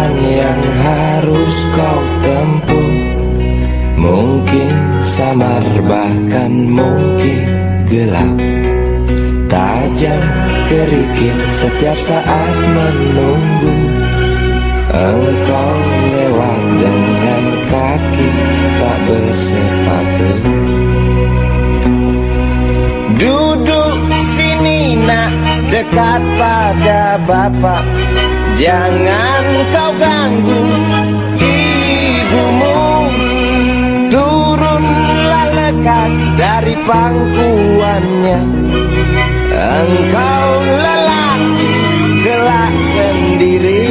jalan yang harus kau tempuh. Mungkin samar bahkan mungkin gelap, tajam kerikil setiap saat menunggu. Engkau lewat dengan kaki tak bersepatu. Duduk sini nak, dekat pada bapak. Jangan kau ganggu ibumu. Turunlah lekas dari pangkuannya. Engkau lelaki kelak sendiri.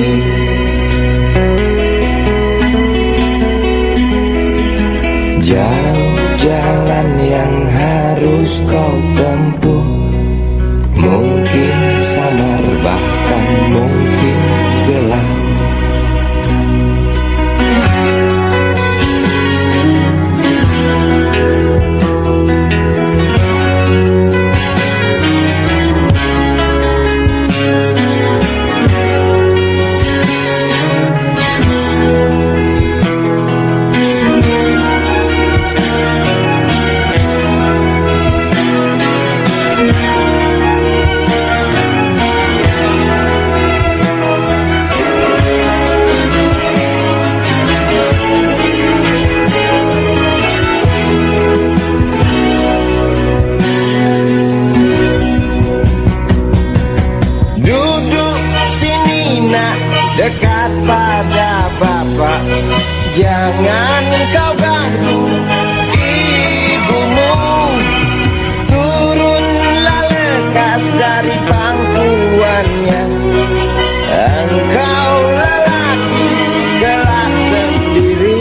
Jauh jalan yang harus kau tempuh. Mungkin samar bahkan mungkin gelap. Dekat pada bapak, jangan kau ganggu ibumu. Turunlah lekas dari pangkuannya. Engkau lelaki kelak sendiri.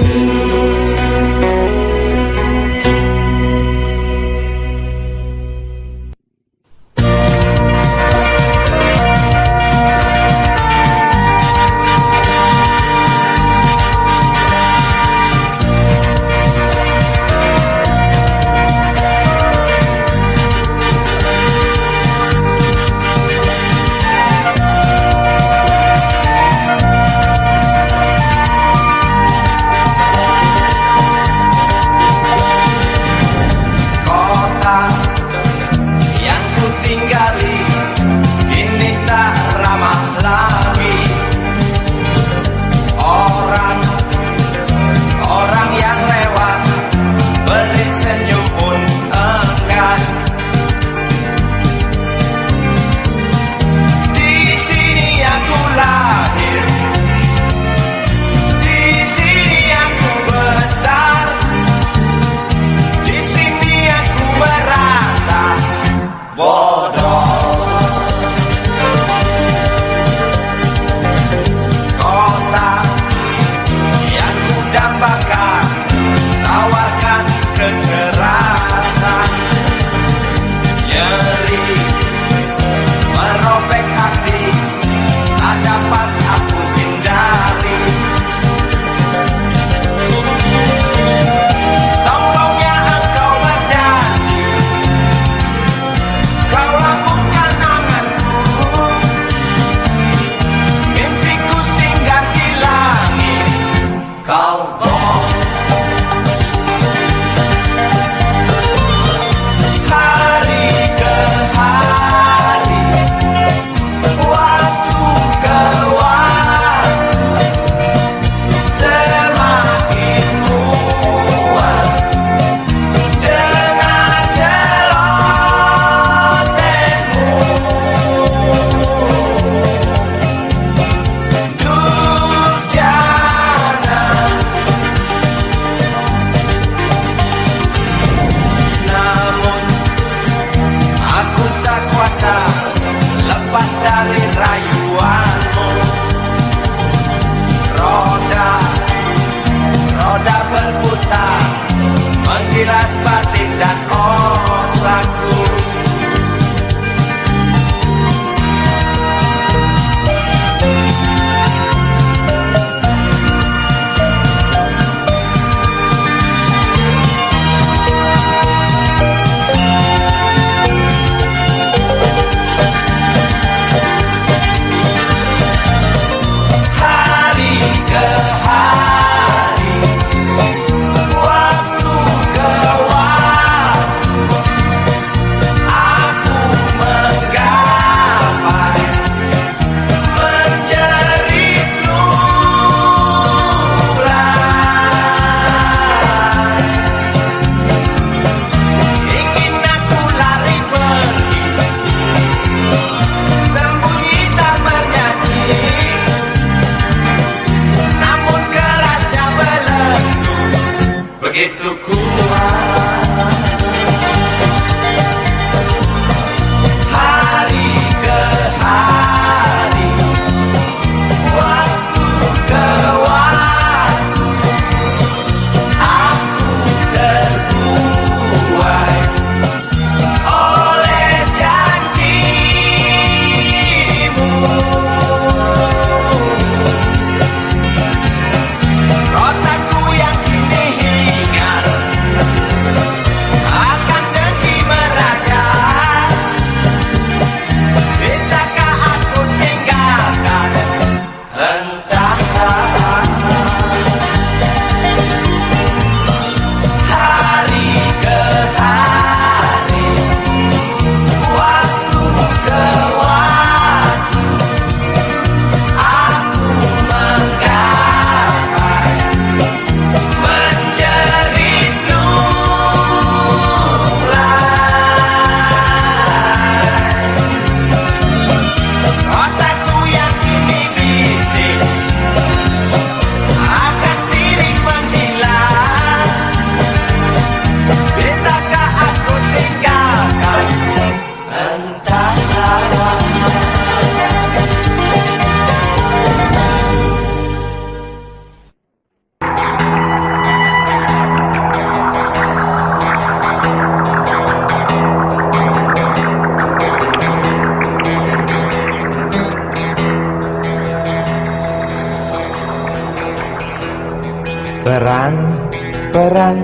Perang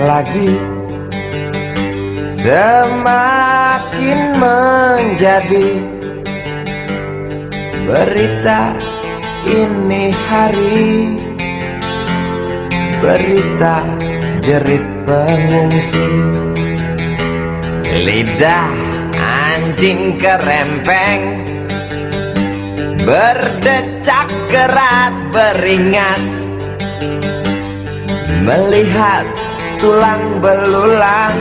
lagi semakin menjadi berita ini hari, berita jerit pengungsi. Lidah anjing kerempeng berdecak keras beringas, melihat tulang belulang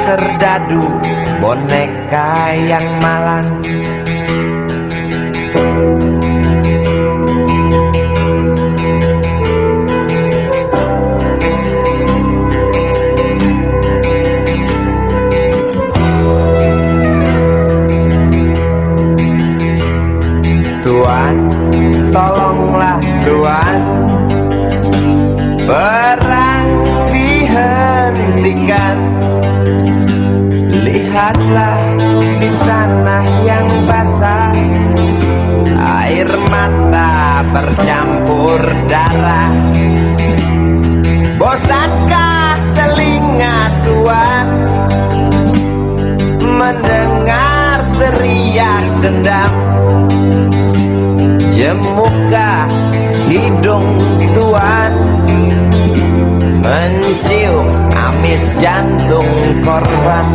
serdadu boneka yang malang. Tuan, tolonglah Tuan, perang dihentikan. Lihatlah di tanah yang basah, air mata bercampur darah. Bosankah telinga Tuan mendengar teriak dendam? Jemukah hidung Tuan mencium amis jantung korban?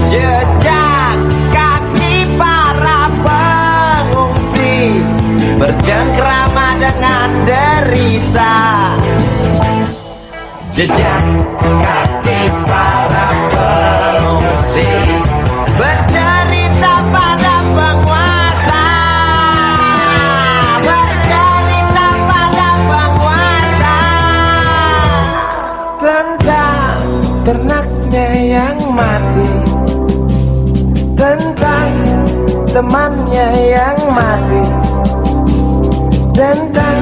Jejak kaki para pengungsi bercengkrama dengan derita. Jejak kaki para pengungsi bercerita pada penguasa, bercerita pada penguasa tentang ternaknya yang mati, tentang temannya yang mati, tentang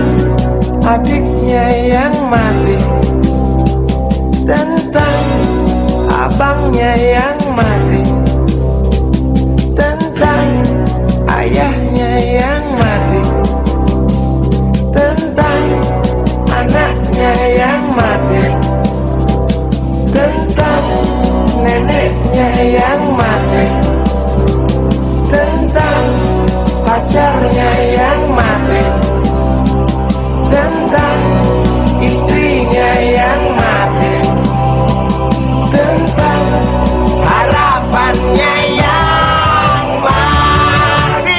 adiknya yang mati, tentang abangnya yang mati, tentang ayahnya yang mati, tentang anaknya yang mati, tentang neneknya yang mati, tentang pacarnya yang mati, tentang istrinya yang mati, tentang harapannya yang mati.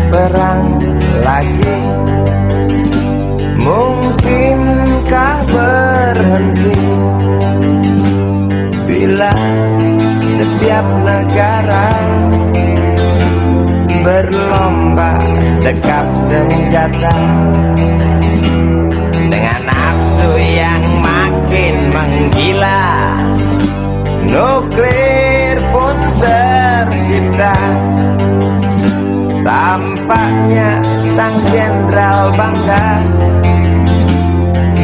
Perang lagi, mungkinkah berhenti bila setiap negara berlomba dekap senjata dengan nafsu yang makin menggila? Nuklir pun tercipta. Tampaknya sang jenderal bangga,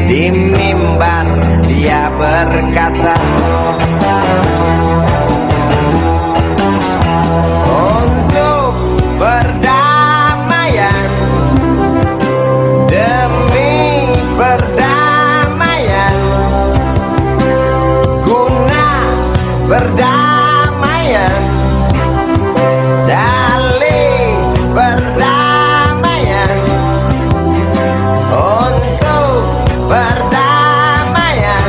di mimbar dia berkata, untuk perdamaian, demi perdamaian, guna perdamaian, dalih perdamaian, untuk perdamaian,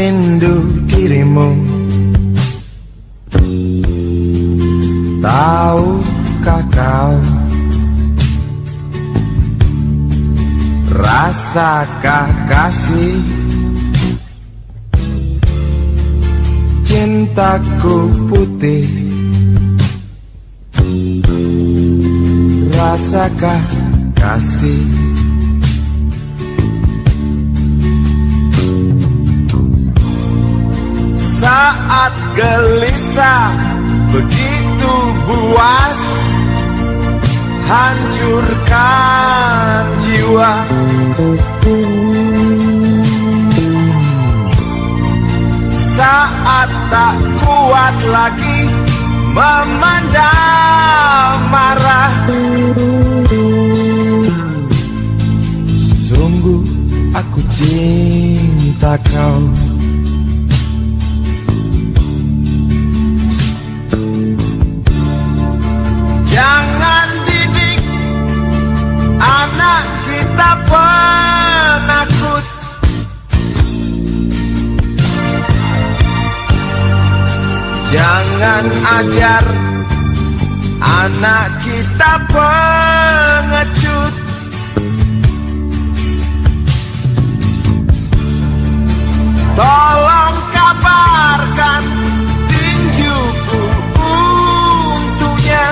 rindu dirimu. Tahukah kau, rasakah kasih cintaku putih? Rasakah kasih? Saat gelisah begitu buas, hancurkan jiwa. Saat tak kuat lagi memendam marah, sungguh aku cinta kau. Jangan didik anak kita penakut. Jangan ajar anak kita pengecut. Tolong kabarkan tinjuku untuknya.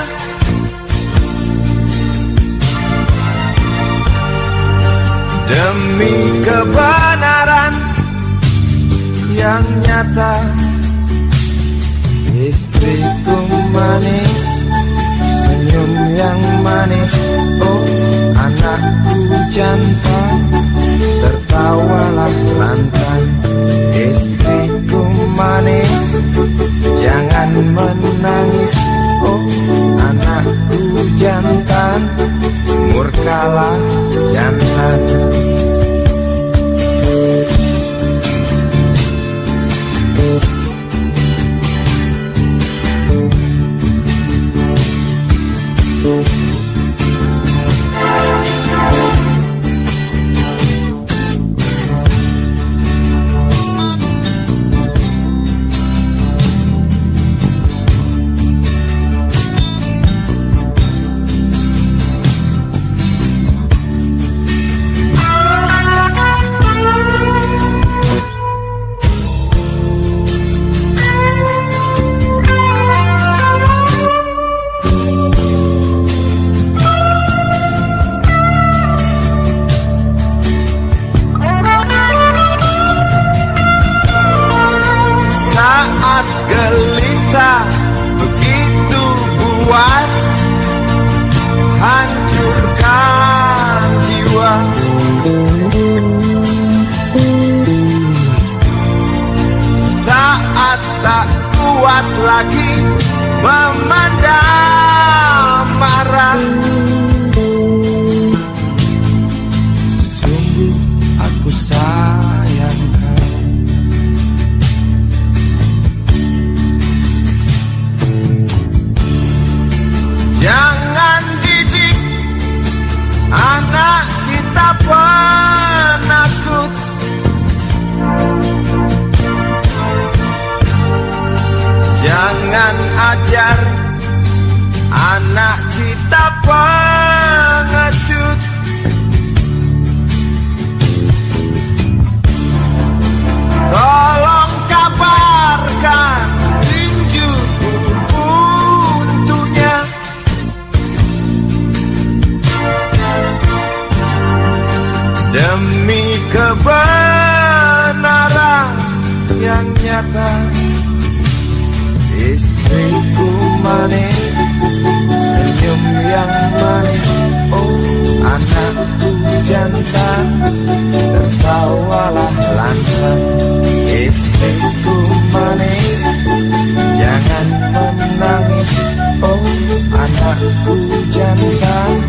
Demi kebenaran yang nyata, istriku manis, senyum yang manis. Oh, anakku jantan, tertawalah lantang. Istriku manis, jangan menangis. Oh, anakku jantan, murkalah jantan. Gelisah begitu buas, hancurkan jiwa. Saat tak kuat lagi memendam marah, sungguh aku sayang kau. Jangan didik anak kita penakut. Jangan ajar anak kita pengecut. Tolong kabarkan tinjuku untuknya. Demi kebenaran yang nyata, istriku manis, senyum yang manis. Oh, anakku jantan, tertawalah lantang. Istriku manis, jangan menangis. Oh, anakku jantan,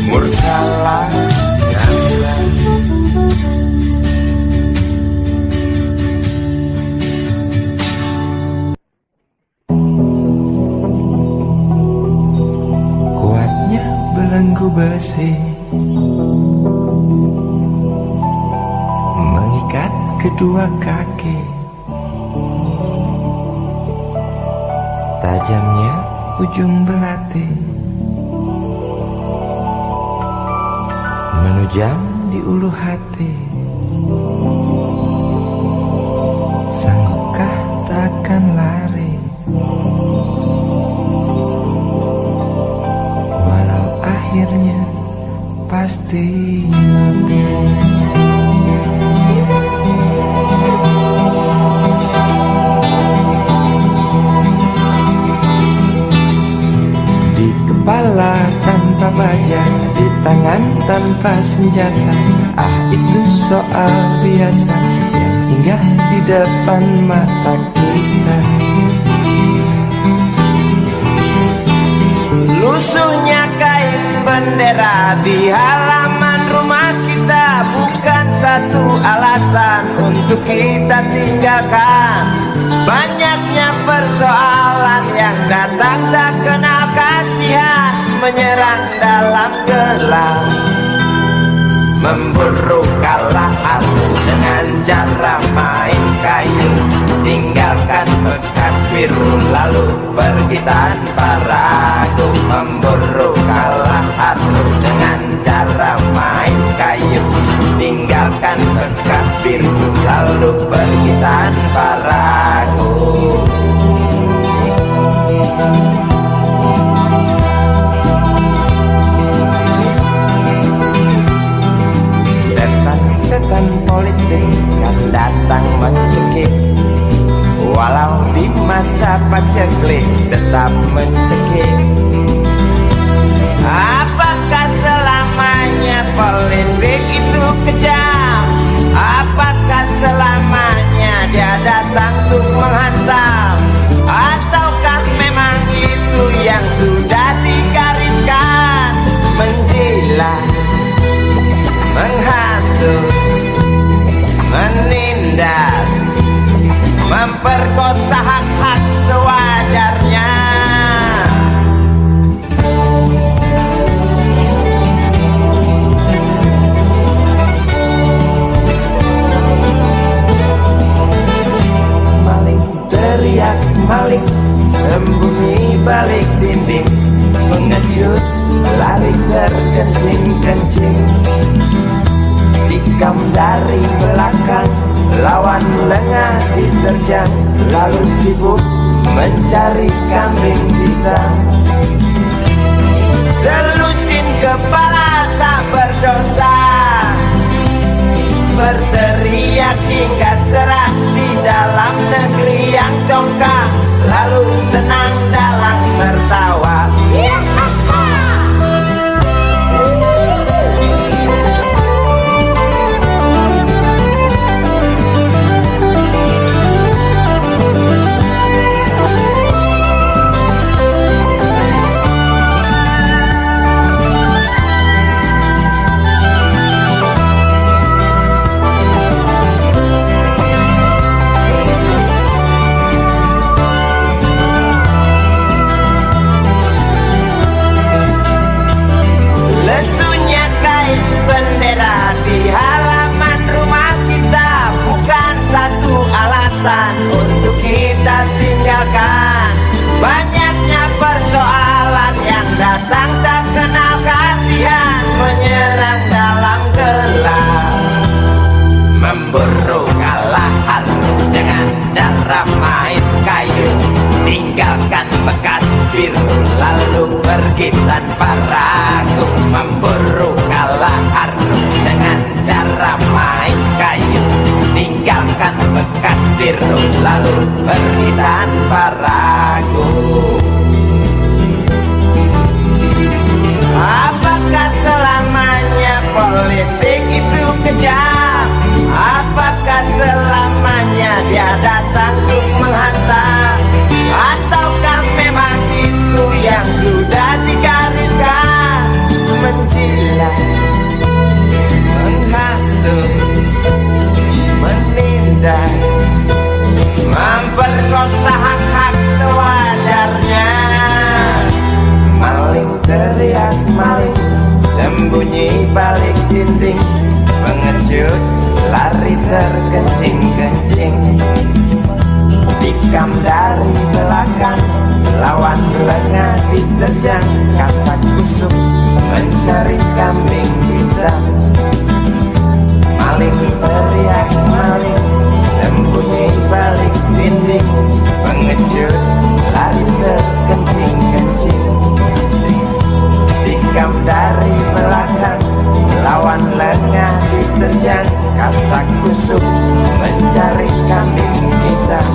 murkalah jantan. Kuatnya belenggu besi mengikat kedua kaki. Tajamnya ujung belati menujam di ulu hati. Sanggupkah takkan lari, walau akhirnya pasti mati. Di kepala tanpa baja, di tangan tanpa senjata. Ah, itu soal biasa yang singgah di depan mata kita. Lusuhnya kain bendera di halaman rumah kita bukan satu alasan untuk kita tinggalkan. Banyaknya persoalan yang datang tak kenal kasihan, menyerang dalam gelap, memburu kalah arus dengan cara main kayu. Tinggalkan bekas biru lalu pergi tanpa ragu, memburu kalah arus dengan cara main kayu. Tinggalkan bekas biru lalu pergi tanpa ragu. Setan politik kan datang mencekik, walau di masa paceklik tetap mencekik. Apakah selamanya politik itu kejam? Apakah selamanya dia datang untuk menghantam? Ataukah memang itu yang sudah digariskan? Menjilat, menghasut, menindas, memperkosa hak-hak sewajarnya. Maling teriak maling, sembunyi balik dinding, mengecut lari terkencing-kencing. Tikam dari belakang, lawan lengah diterjang, lalu sibuk mencari kambing hitam. Selusin kepala tak berdosa, berteriak hingga serah di dalam negeri yang congkak, lalu senang dalam tertawa. Bendera di halaman rumah kita bukan satu alasan untuk kita tinggalkan. Banyaknya persoalan yang datang tak kenal kasihan, menyerang dalam gelap, memburu kalah harus dengan cara main kayu. Tinggalkan bekas biru lalu pergi tanpa ragu, memburu kalah harus dengan cara main kayu. Tinggalkan bekas biru lalu pergi tanpa ragu. Apakah selamanya politik itu kejam? Apakah selamanya dia datang untuk menghantam? Ataukah memang itu yang sudah digariskan? Menjilat, menghasut, menindas, memperkosa hak-hak sewajarnya. Maling teriak maling, sembunyi balik dinding, mengecut lari terkencing Tikam dari belakang, lawan lengah diterjang, kasak kusuk mencari kambing hitam. Maling teriak maling, sembunyi balik dinding, pengecut lari terkencing-kencing. Tikam dari belakang, lawan lengah diterjang, kasak kusuk mencari kambing hitam.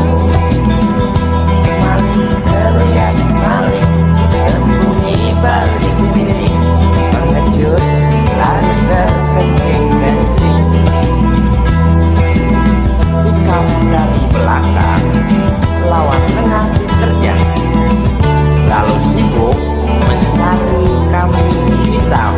Maling teriak maling, sembunyi balik dinding, pengecut lari terkencing-kencing. Tikam dari belakang, lawan lengah diterjang, lalu sibuk mencari kambing hitam.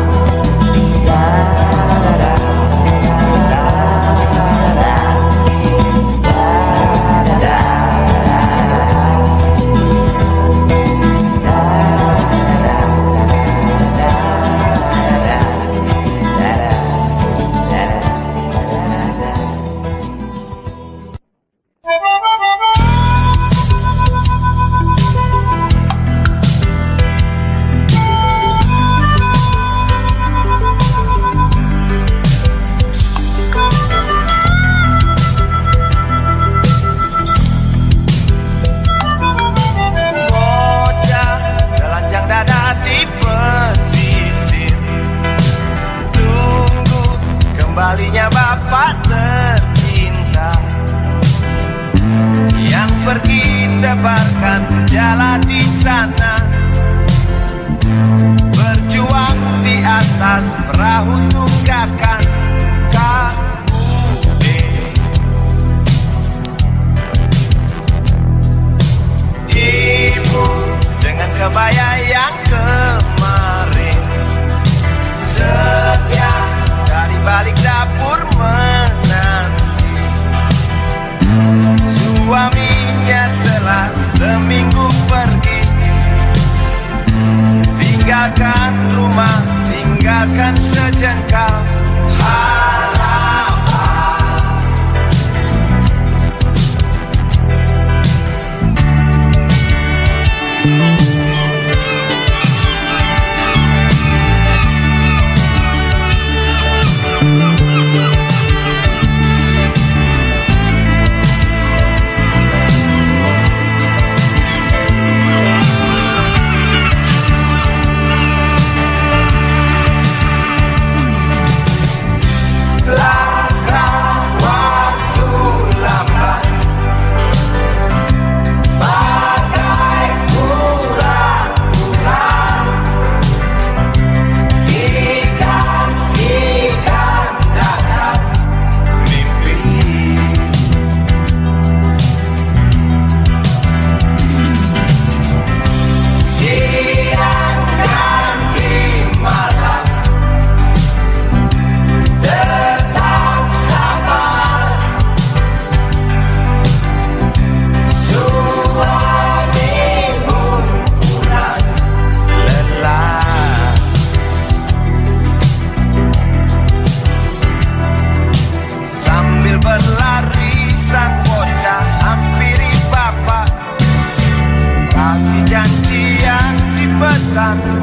Kembalinya bapak tercinta yang pergi tebarkan jala di sana, berjuang di atas perahu tunggakan KUD. Ibu dengan kebaya yang kemarin setia dari balik dapur menanti. Suaminya telah seminggu pergi, tinggalkan rumah, tinggalkan sejengkal harapan.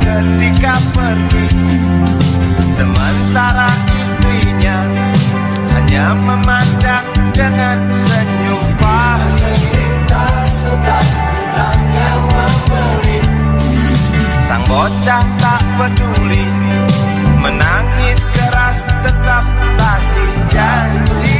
Ketika pergi, sementara istrinya hanya memandang dengan senyum pahit. Sang bocah tak peduli, menangis keras tetap tagih janji.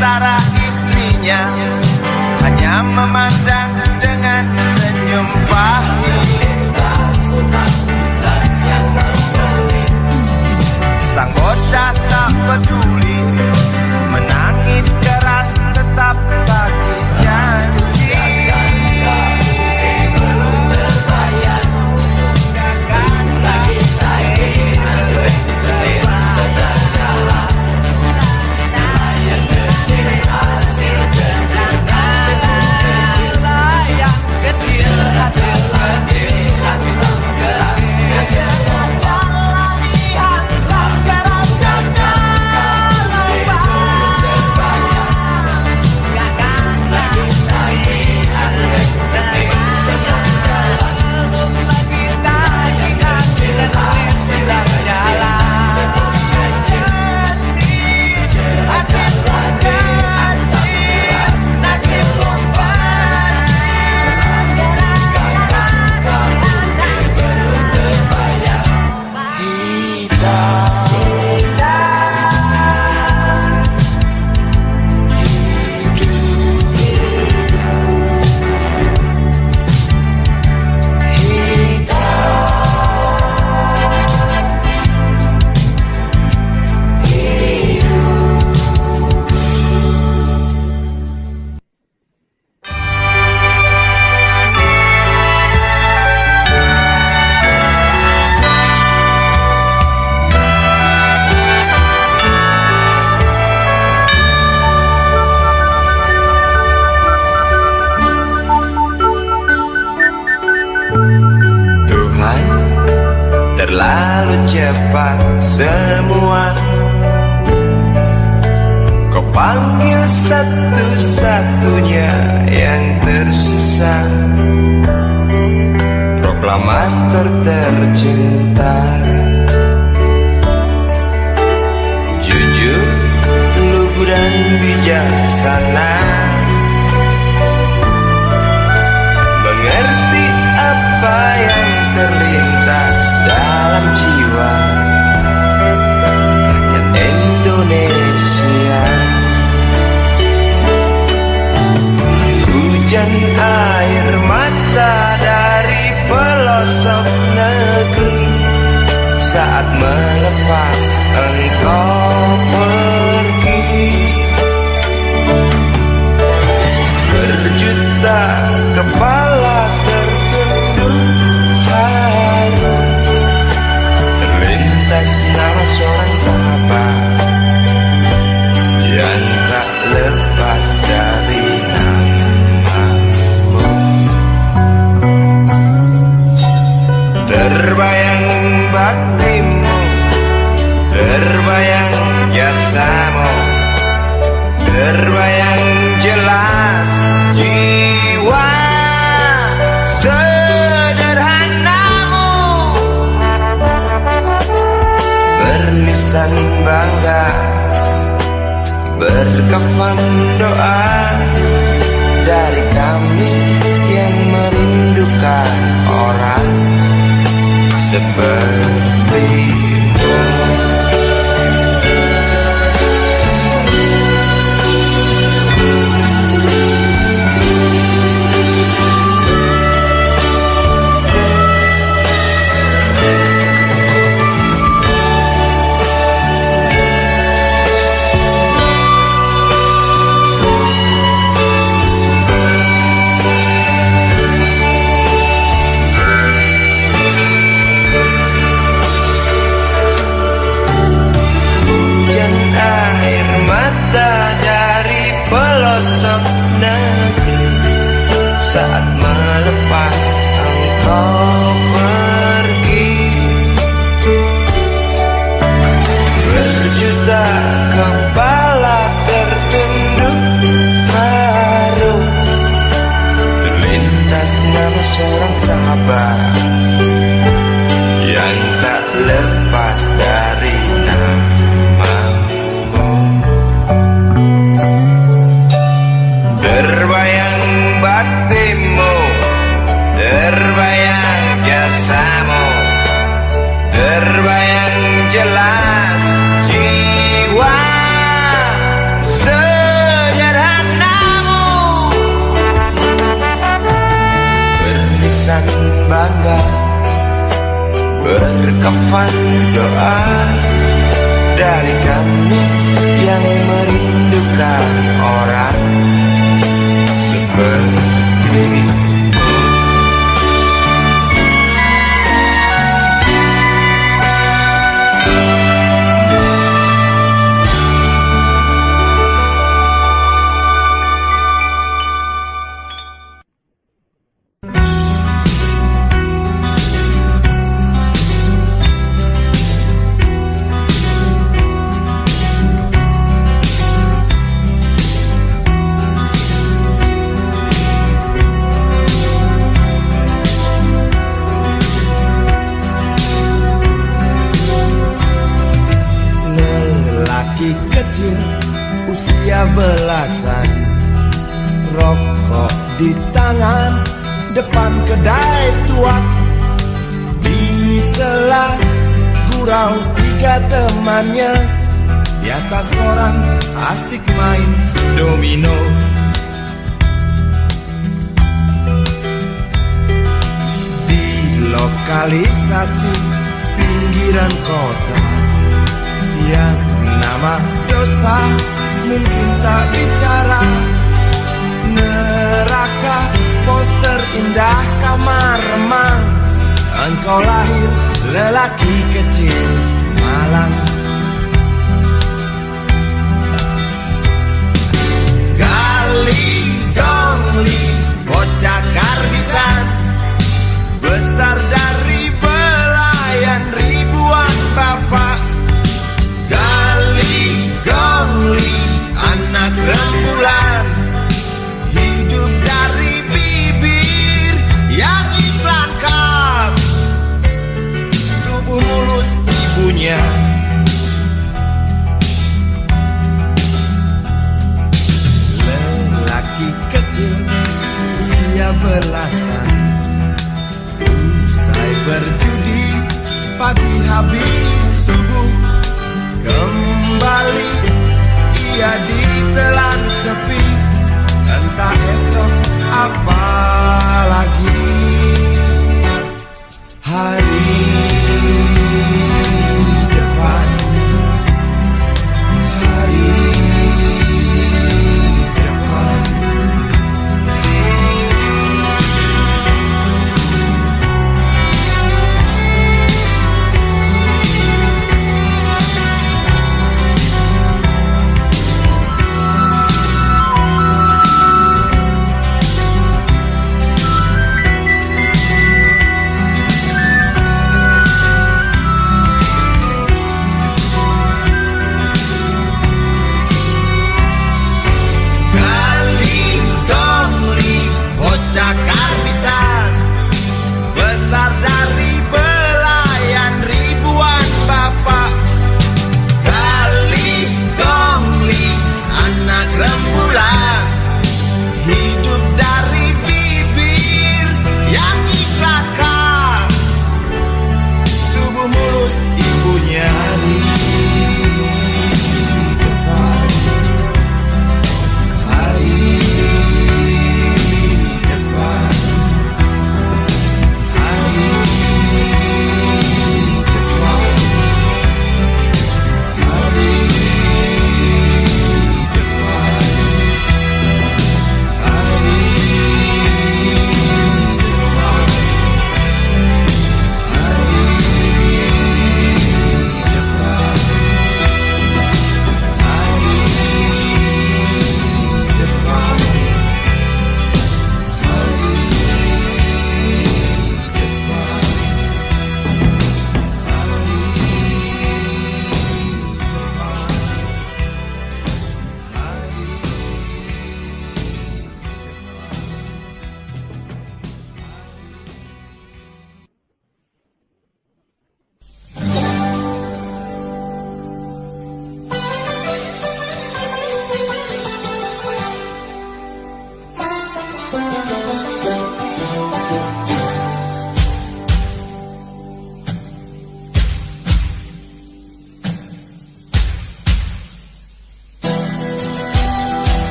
sementara istrinya hanya memandang dengan senyum pahit. Sang bocah tak peduli, menangis keras tetap bagi janji. Belum terbayar, takkan lagi sudah jalan. Yang kecil hasil kerja, yang kecil hasil kerja, keras kerja. Terlalu cepat semua, kau panggil satu-satunya yang tersisa, proklamator tercinta. Jujur, lugu dan bijaksana, mengerti apa yang terlintas dalam jiwa rakyat Indonesia. Hujan air mata dari pelosok negeri saat melepas engkau pergi. Berjuta kepala tertunduk haru, terlintas nama seorang sahabat yang tak lepas dari namamu. Terbayang baktimu, terbayang jasamu, terbayang jelas jiwa sederhanamu, bernisan bangga, berkafan doa dari kami yang merindukan orang sepertimu. Pelosok negeri saat melepas engkau pergi. Berjuta kepala tertunduk haru, terlintas nama seorang sahabat yang tak lepas dari namamu. Terbayang baktimu, terbayang jasa rekapan doa dari kami yang merindukan orang seperti kecil usia belasan, rokok di tangan depan kedai tuak. Di sela gurau tiga temannya, di atas koran asik main domino. Di lokalisasi pinggiran kota yang nama dosa mungkin tak bicara, neraka poster indah kamar remang. Engkau lahir lelaki kecil malang. Gali gongli bocah karbitan, besar dari belayan ribuan bapak. Gongli, anak rembulan, hidup dari bibir yang iklan kap, tubuh mulus ibunya. Lelaki kecil usia belasan, usai berjudi pagi habis subuh, kembali ia ditelan sepi, entah esok apa lagi. Hari depan, hari depan.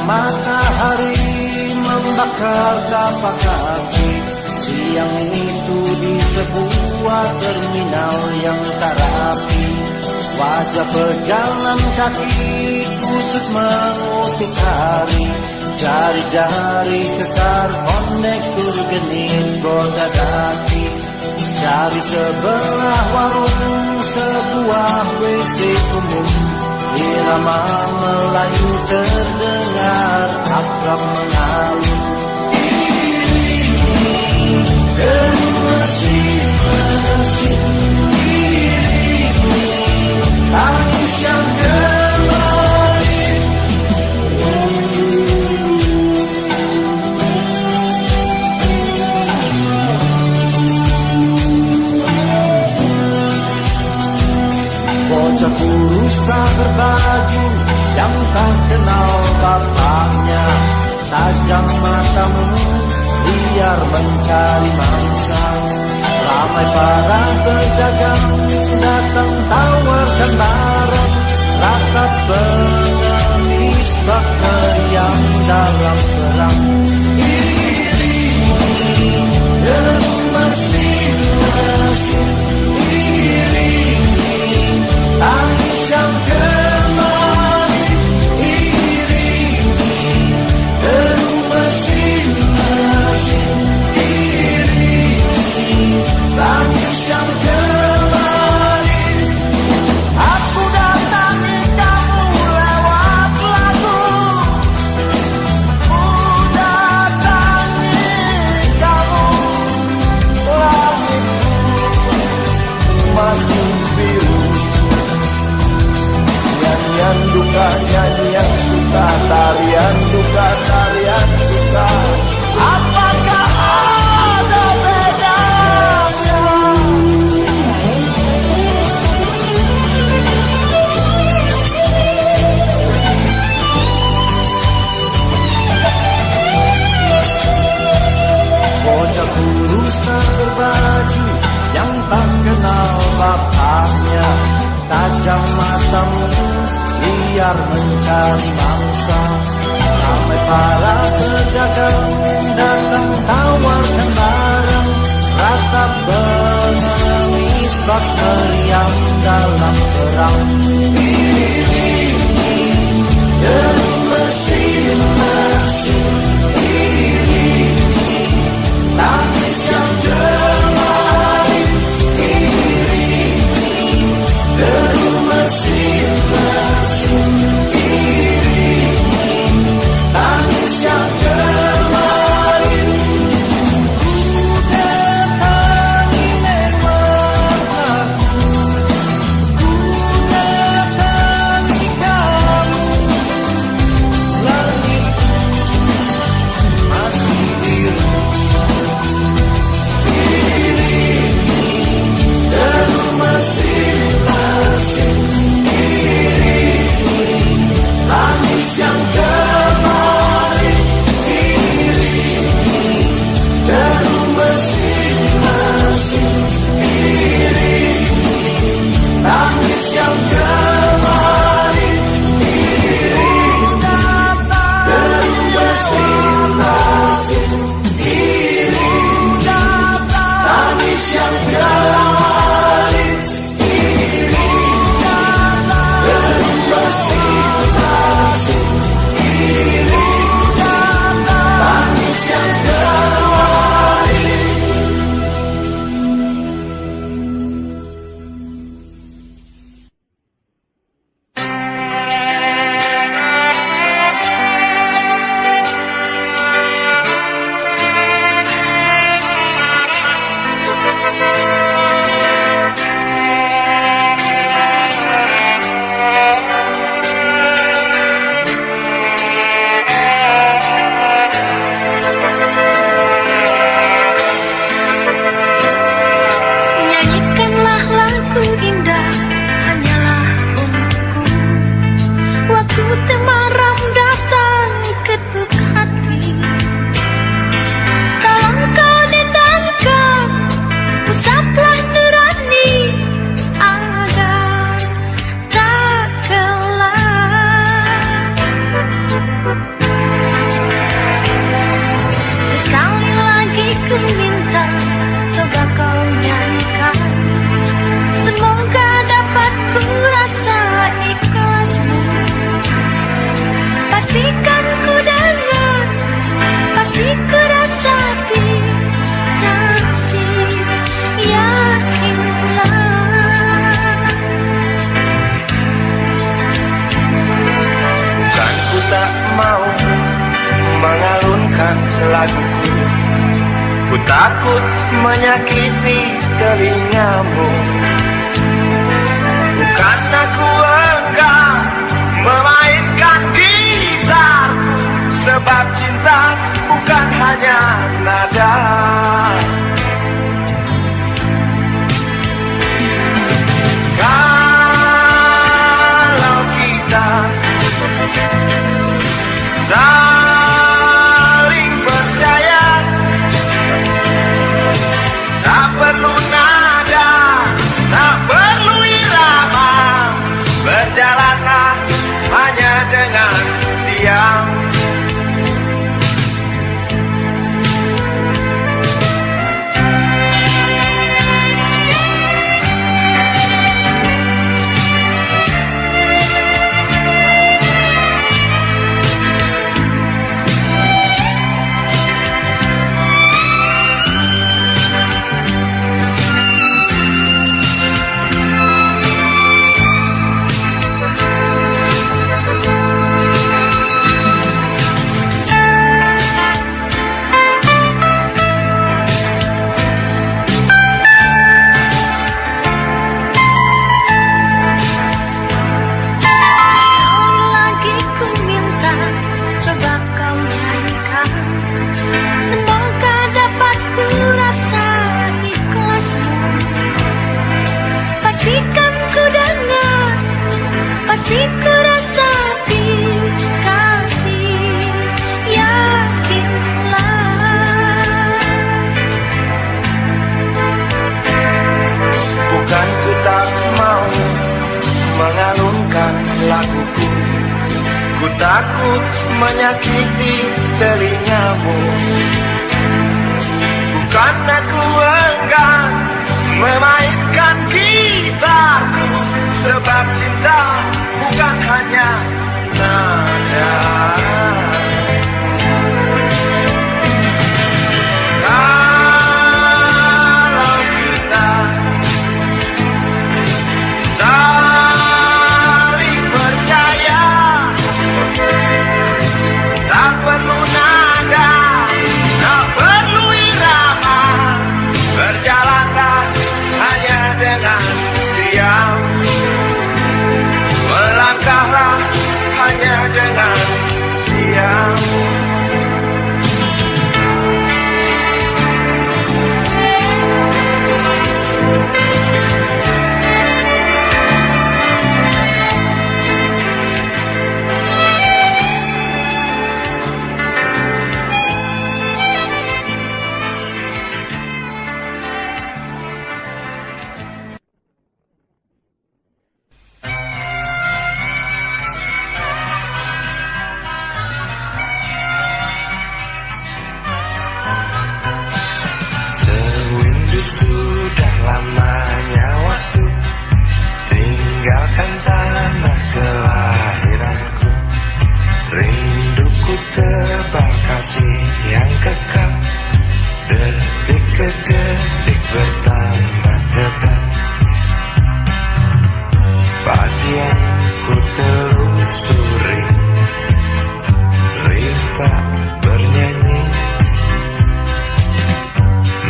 matahari membakar tapak kaki. Siang itu di sebuah terminal yang tak rapi, wajah pejalan kaki kusut mengutuk hari. Jari-jari kekar konektur genit goda daki. Dari sebelah warung sebuah WC umum, irama Melayu terdengar akrab mengalun. Deru mesin-mesin, tangis yang kembali. Bocah kurus tak berbaju yang tak kenal bapaknya, tajam matamu biar mencari mangsa. Ramai para pedagang datang tawarkan barang, rakyat pengemis bak meriam dalam perang. Iringi deru mesin-mesin, iringi tangis yang kembali. Iringi deru mesin-mesin, tangis yang kembali. Aku datangi kamu lewat lagu, ku datangi kamu, langit masih biru. Nyanyian duka, nyanyian suka, tarian duka, tarian suka. Apakah ada bedanya? Bocah kurus tak berbaju yang tak kenal bapaknya, tajam matamu biar mencari mangsa. Ramai para pedagang datang tawarkan barang, ratap pengemis bak meriam dalam perang. Iringi deru mesin-mesin, iringi tangis yang kembali. Iringi deru mesin-mesin, iringi tangis yang kembali. Ku datangi memang aku, ku datangi kamu, langit masih biru. Iringi deru mesin-mesin, iringi tangis yang kembali. Iringi deru mesin-mesin, iringi tangis yang kembali. Iringi deru mesin-mesin, iringi tangis yang kembali. Iringi deru mesin-mesin, iringi tangis yang kembali. Ku takut menyakiti telingamu. Bukan aku enggan memainkan gitarku, sebab cinta bukan hanya nada. Kalau kita saling percaya, tak perlu nada, tak perlu irama, berjalanlah hanya dengan diam. Bukan ku tak mau mengalunkan laguku, ku takut menyakiti telingamu. Bukan aku enggan memainkan gitarku, sebab cinta bukan hanya nada. Kalau kita saling percaya, tak perlu nada, tak perlu irama, berjalanlah hanya dengan diam. Melangkahlah hanya dengan diam. Sudah lamanya waktu tinggalkan tanah kelahiranku. Rinduku tebal kasih yang kekal, detik ke detik bertambah tebal. Pagi yang ku telusuri, rita bernyanyi.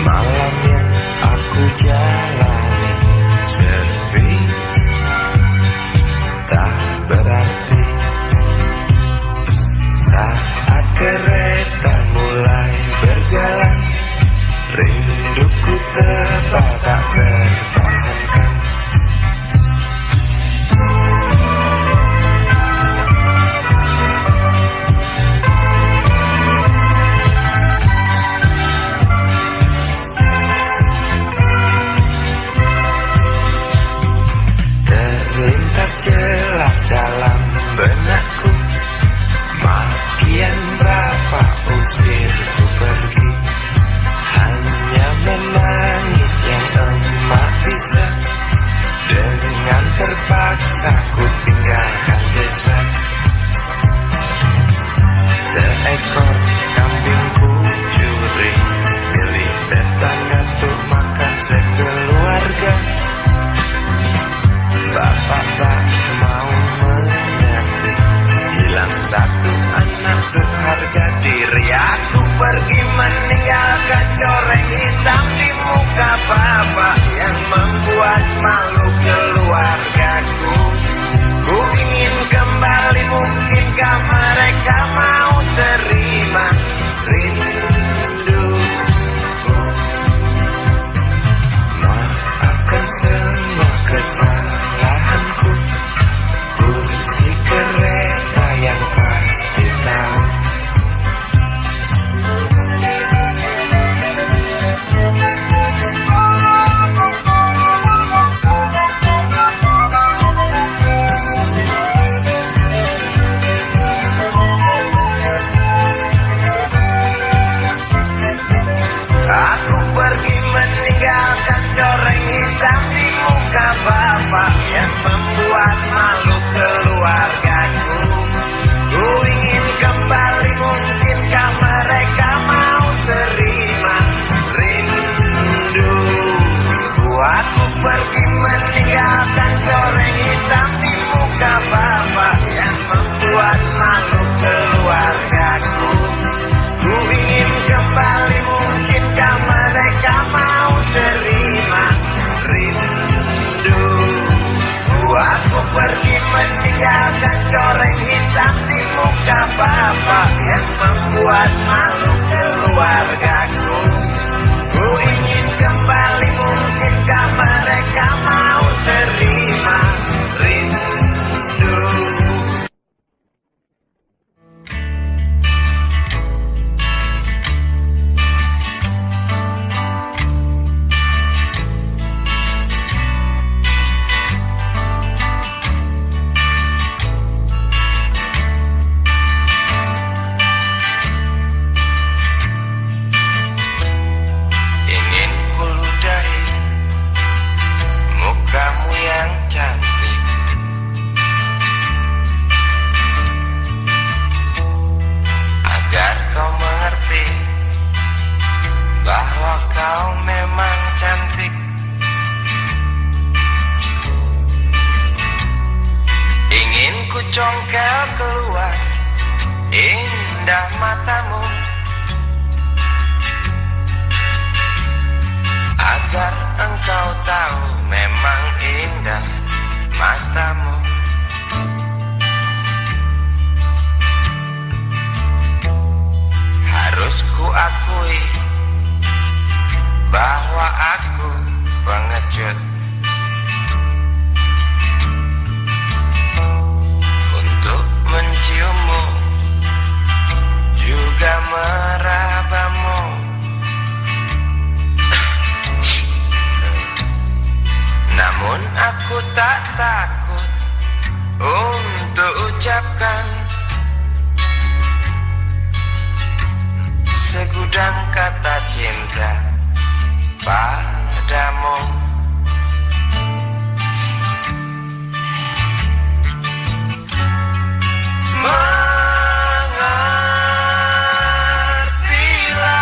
Malam yang aku jalani sepi, tak berarti. Saat kereta mulai berjalan, rinduku tebal tak tertahankan. Jelas dalam benakku, makian berapa usir ku pergi. Hanya menangis yang emak bisa, dengan terpaksa ku tinggalkan desa. Seekor kambing ku curi, milik tetangga untuk makan sekeluarga. Bapak tak mau mengerti, hilang satu anak berharga diri. Aku pergi meninggalkan coret kesalahanku. Kursi kereta yang pasti tahu. Aku pergi meninggalkan coreng hitam di muka bapak yang membuat malu keluargaku. Ku ingin kembali, mungkinkah mereka mau terima rindu? Aku pergi meninggalkan coreng hitam di muka bapak yang membuat malu keluargaku. Ku ingin kembali, mungkinkah mereka mau terima rindu? Aku pergi meninggalkan coreng hitam di muka bapak yang membuat malu keluargaku. Ku ingin kembali, mungkinkah mereka mau terima rindu? Ingin ku ludahi mukamu yang cantik, agar kau mengerti bahwa kau memang cantik. Ingin ku congkel keluar indah matamu, agar engkau tahu memang indah matamu. Harus ku akui bahwa aku pengecut untuk menciummu, juga merabamu. Namun aku tak takut untuk ucapkan segudang kata cinta padamu. Mengertilah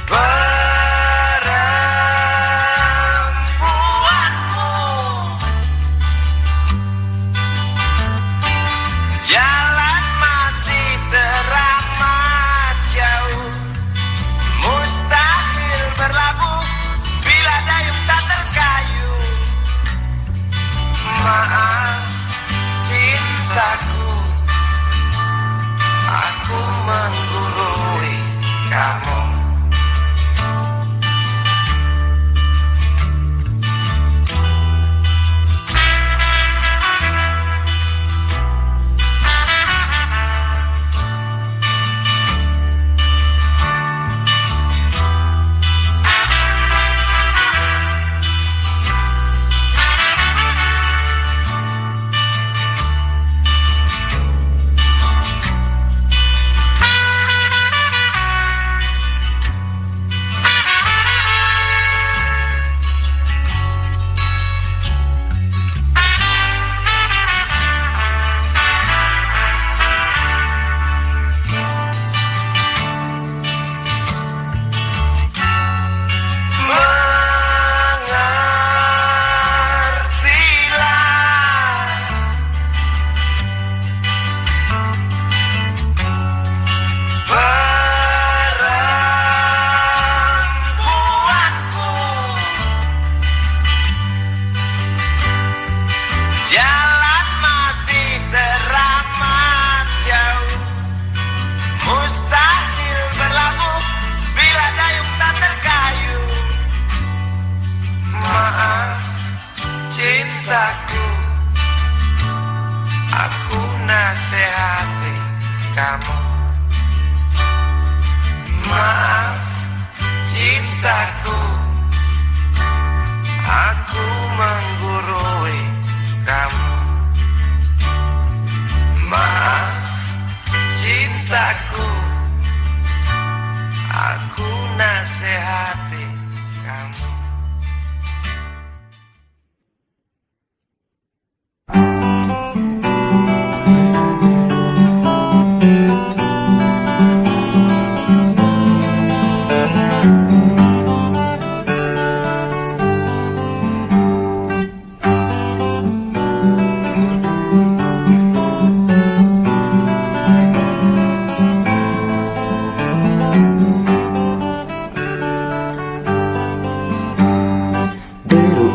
perempuanku, jalan masih teramat jauh, mustahil berlabuh bila dayung tak terkayu. Maaf cintaku, aku menggurui kamu. kamu. Maaf cintaku, aku menggurui kamu. Maaf cintaku, aku nasihati kamu.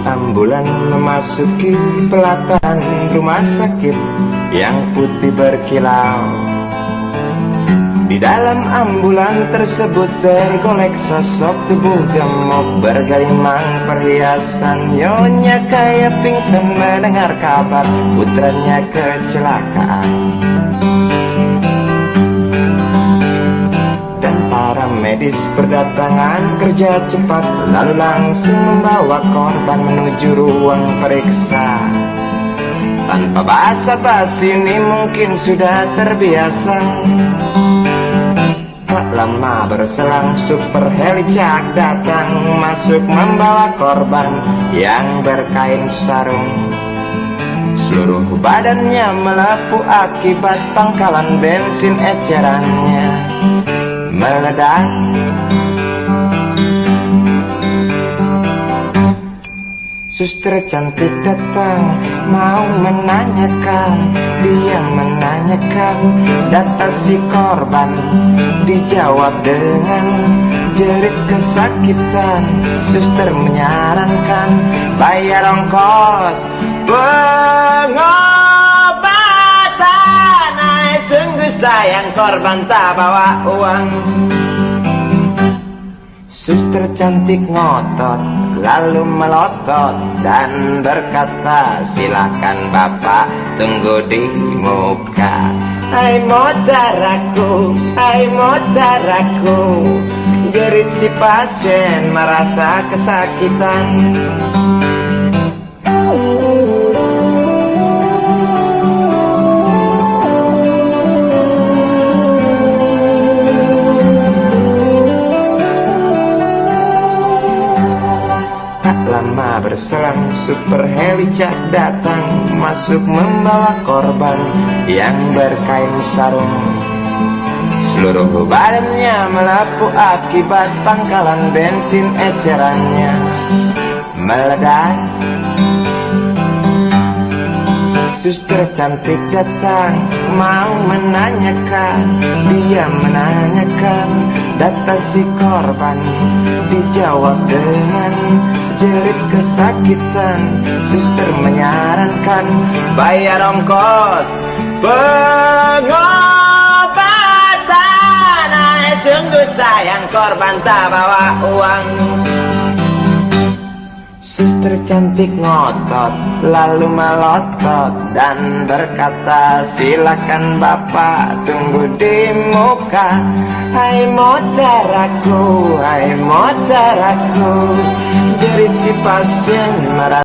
Ambulan memasuki pelataran rumah sakit yang putih berkilau. Di dalam ambulan tersebut tergolek sosok tubuh gemuk bergelimang perhiasan. Nyonya kayak pingsan mendengar kabar putranya kecelakaan. Para medis berdatangan kerja cepat, lalu langsung membawa korban menuju ruang periksa. Tanpa basa-basi ini mungkin sudah terbiasa. Tak lama berselang super helicak datang, masuk membawa korban yang berkain sarung. Seluruh badannya melepuh akibat pangkalan bensin ecerannya meledak. Suster cantik datang mau menanyakan, dia menanyakan data si korban. Dijawab dengan jerit kesakitan. Suster menyarankan bayar ongkos pengobatan. Ay, sungguh sayang korban tak bawa uang. Suster cantik ngotot lalu melotot dan berkata, silakan bapak tunggu di muka. Hai modaraku, hai modaraku, jerit si pasien merasa kesakitan. Lama berselang super helicak datang, masuk membawa korban yang berkain sarung. Seluruh badannya melepuh akibat pangkalan bensin ecerannya meledak. Suster cantik datang mau menanyakan, dia menanyakan data si korban. Dijawab dengan jerit kesakitan. Suster menyarankan bayar ongkos pengobatan. Ay, sungguh sayang korban tak bawa uang. Suster cantik ngotot lalu melotot dan berkata, silakan bapak tunggu di muka. Hai modaraku, hai modaraku, jerit si pasien merasa